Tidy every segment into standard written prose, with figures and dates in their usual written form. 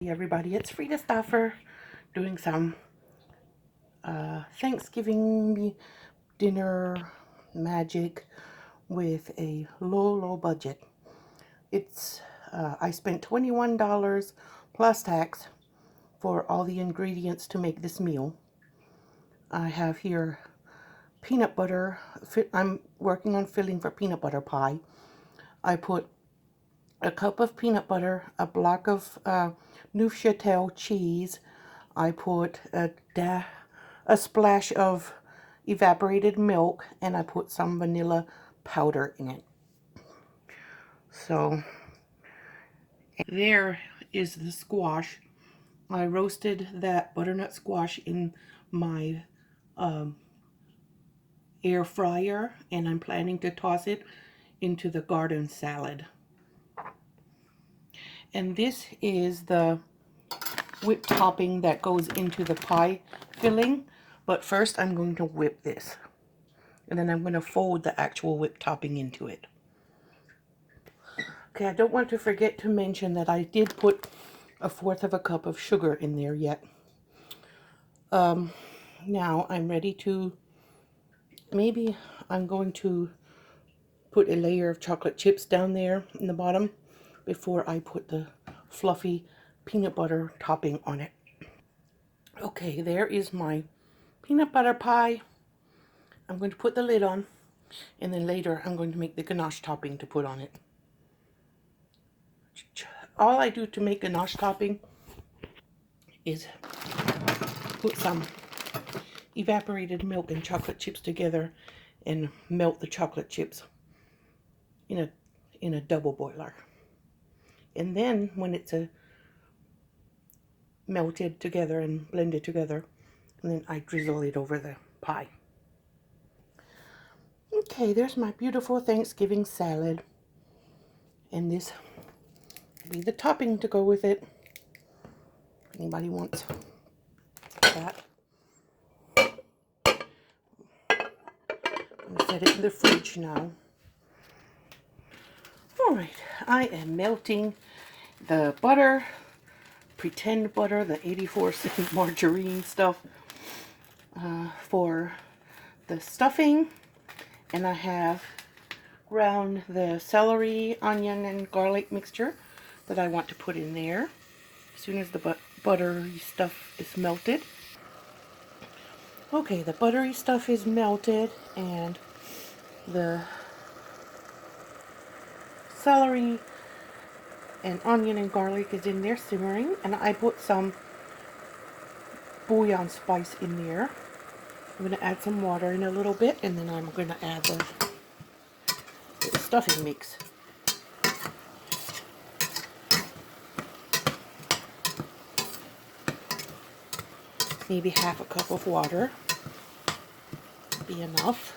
Hey everybody, it's Frida Staffer doing some Thanksgiving dinner magic with a low budget. It's I spent $21 plus tax for all the ingredients to make this meal. I have here peanut butter. I'm working on filling for peanut butter pie. I put a cup of peanut butter, a block of Neufchâtel cheese. I put a splash of evaporated milk, and I put some vanilla powder in it. So there is the squash. I roasted that butternut squash in my air fryer, and I'm planning to toss it into the garden salad. And this is the whipped topping that goes into the pie filling. But first I'm going to whip this. And then I'm going to fold the actual whipped topping into it. Okay, I don't want to forget to mention that I did put 1/4 of a cup of sugar in there yet. Now I'm ready to, maybe I'm going to put a layer of chocolate chips down there in the bottom before I put the fluffy peanut butter topping on it. Okay, there is my peanut butter pie. I'm going to put the lid on, and then later I'm going to make the ganache topping to put on it. All I do to make ganache topping is put some evaporated milk and chocolate chips together and melt the chocolate chips in a double boiler. And then when it's melted together and blended together, and then I drizzle it over the pie. Okay, there's my beautiful Thanksgiving salad. And this will be the topping to go with it. If anybody wants that. I'm going to set it in the fridge now. Alright, I am melting the butter, pretend butter, the 84-cent margarine stuff for the stuffing. And I have ground the celery, onion, and garlic mixture that I want to put in there as soon as the buttery stuff is melted. Okay, the buttery stuff is melted and the celery and onion and garlic is in there simmering, and I put some bouillon spice in there. I'm going to add some water in a little bit, and then I'm going to add the stuffing mix. Maybe 1/2 cup of water be enough.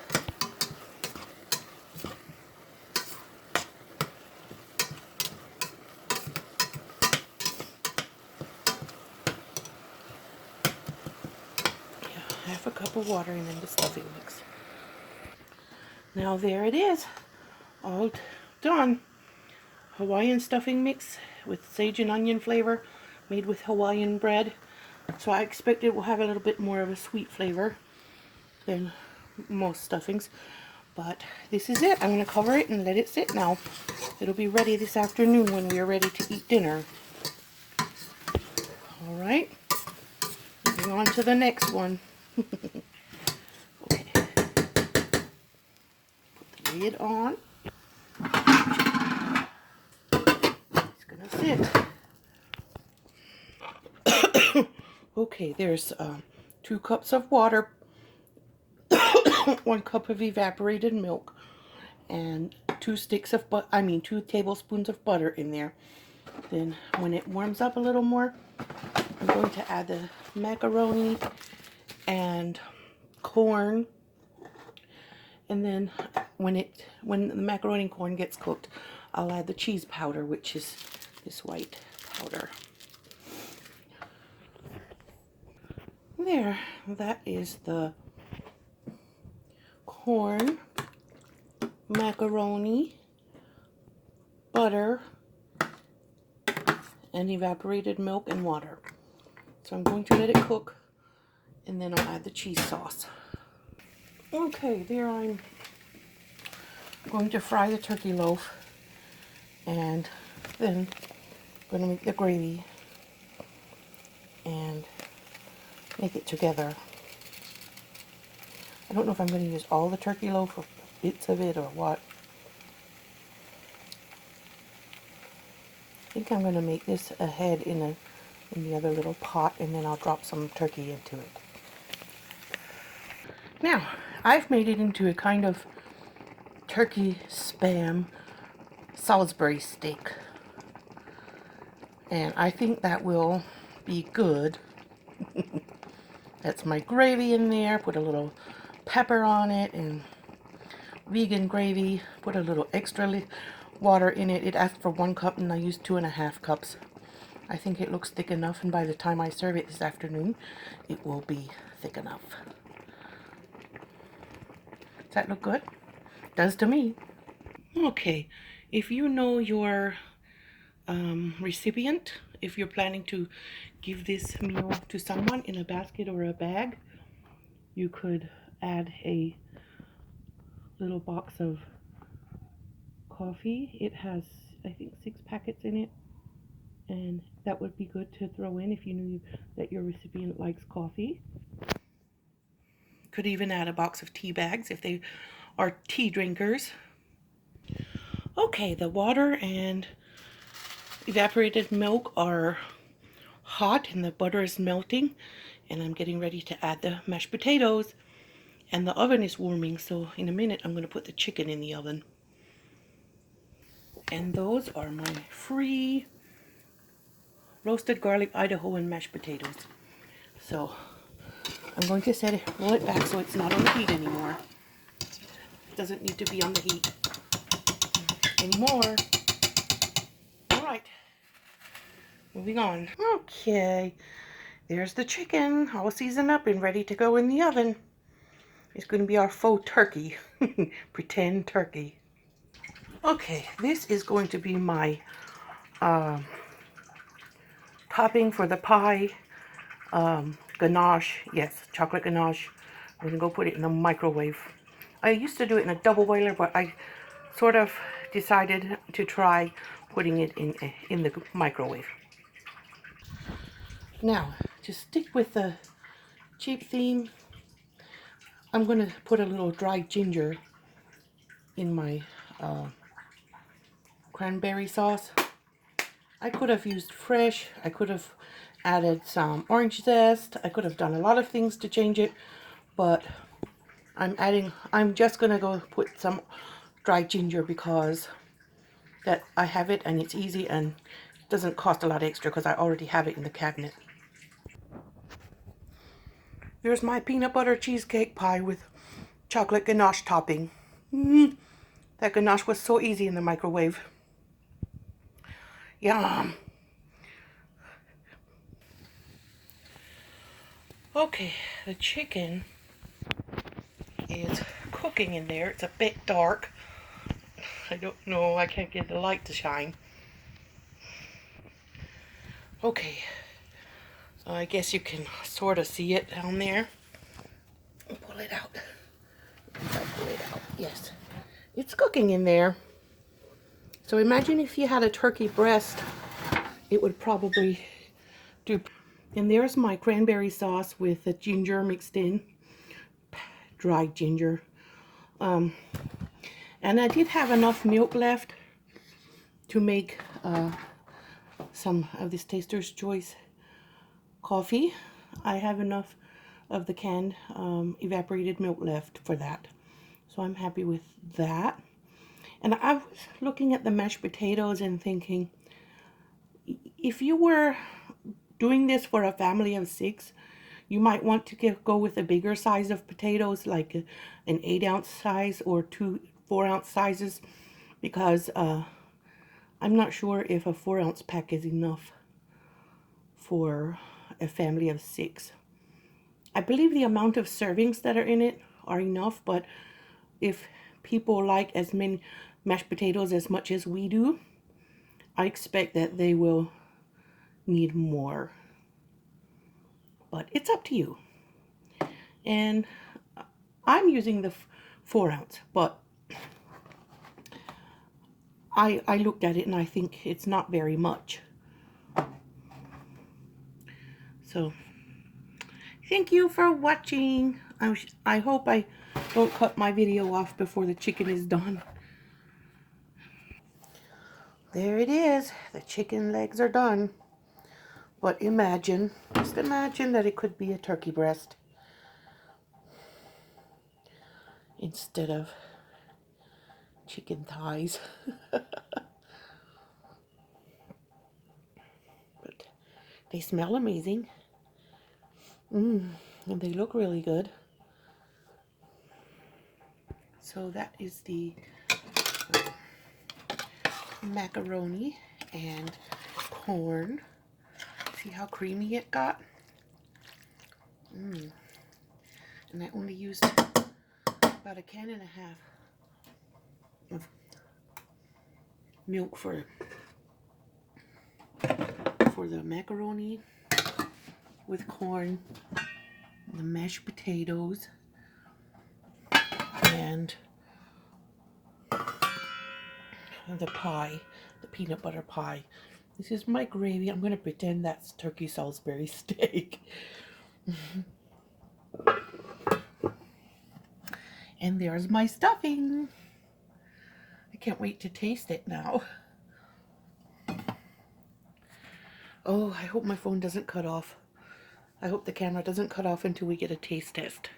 Yeah, 1/2 cup of water and then the stuffing mix. Now there it is, all done. Hawaiian stuffing mix with sage and onion flavor, made with Hawaiian bread. So I expect it will have a little bit more of a sweet flavor than most stuffings. But this is it. I'm going to cover it and let it sit now. It'll be ready this afternoon when we are ready to eat dinner. Alright, moving on to the next one. Okay, put the lid on. It's going to sit. Okay, there's 2 cups of water, 1 cup of evaporated milk, and 2 tablespoons of butter in there. Then when it warms up a little more, I'm going to add the macaroni and corn. And then when the macaroni and corn gets cooked, I'll add the cheese powder, which is this white powder. There, that is the corn, macaroni, butter, and evaporated milk and water. So I'm going to let it cook, and then I'll add the cheese sauce. Okay, there I'm going to fry the turkey loaf, and then I'm going to make the gravy and make it together. I don't know if I'm going to use all the turkey loaf or bits of it or what. I think I'm going to make this ahead in the other little pot, and then I'll drop some turkey into it. Now, I've made it into a kind of turkey spam Salisbury steak, and I think that will be good. That's my gravy in there. Put a little pepper on it, and vegan gravy. Put a little extra water in it. It asked for 1 cup, and I used 2.5 cups. I think it looks thick enough, and by the time I serve it this afternoon, it will be thick enough. Does that look good? Does to me. Okay, if you know your recipient, if you're planning to give this meal to someone in a basket or a bag, you could add a little box of coffee. It has, I think, 6 packets in it, and that would be good to throw in if you knew that your recipient likes coffee. Could even add a box of tea bags if they are tea drinkers. Okay, the water and evaporated milk are hot and the butter is melting, and I'm getting ready to add the mashed potatoes, and the oven is warming, so in a minute I'm going to put the chicken in the oven. And those are my free roasted garlic Idahoan mashed potatoes. So I'm going to roll it back so it's not on the heat anymore. It doesn't need to be on the heat anymore. All right, moving on. Okay, there's the chicken all seasoned up and ready to go in the oven. It's going to be our faux turkey, pretend turkey. Okay, this is going to be my topping for the pie, ganache. Yes, chocolate ganache. I'm going to go put it in the microwave. I used to do it in a double boiler, but I sort of decided to try putting it in the microwave. Now, to stick with the cheap theme, I'm going to put a little dried ginger in my cranberry sauce. I could have used fresh. I could have added some orange zest. I could have done a lot of things to change it, but I'm just going to go put some dried ginger because that I have it and it's easy and doesn't cost a lot extra because I already have it in the cabinet. There's my peanut butter cheesecake pie with chocolate ganache topping. That ganache was so easy in the microwave. Yum. Okay, the chicken is cooking in there. It's a bit dark. I don't know, I can't get the light to shine. Okay, so I guess you can sort of see it down there. Pull it out. Pull it out. Yes, it's cooking in there. So imagine if you had a turkey breast, it would probably do. And there's my cranberry sauce with the ginger mixed in, dried ginger. And I did have enough milk left to make some of this Taster's Choice coffee. I have enough of the canned evaporated milk left for that. So I'm happy with that. And I was looking at the mashed potatoes and thinking, if you were doing this for a family of 6, you might want to go with a bigger size of potatoes, like an 8-ounce size or 2 4-ounce sizes, because I'm not sure if a 4-ounce pack is enough for a family of 6. I believe the amount of servings that are in it are enough, but if people like as many mashed potatoes as much as we do, I expect that they will need more. But it's up to you. And I'm using the 4-ounce, but I looked at it and I think it's not very much. So thank you for watching. I hope I don't cut my video off before the chicken is done. There it is. The chicken legs are done. But imagine, just imagine that it could be a turkey breast instead of chicken thighs. But they smell amazing. And they look really good. So that is the macaroni and corn. See how creamy it got? And I only used about a can and a half of milk for the macaroni with corn, the mashed potatoes, and the pie, the peanut butter pie. This is my gravy. I'm going to pretend that's turkey Salisbury steak. And there's my stuffing. I can't wait to taste it now. Oh, I hope my phone doesn't cut off. I hope the camera doesn't cut off until we get a taste test.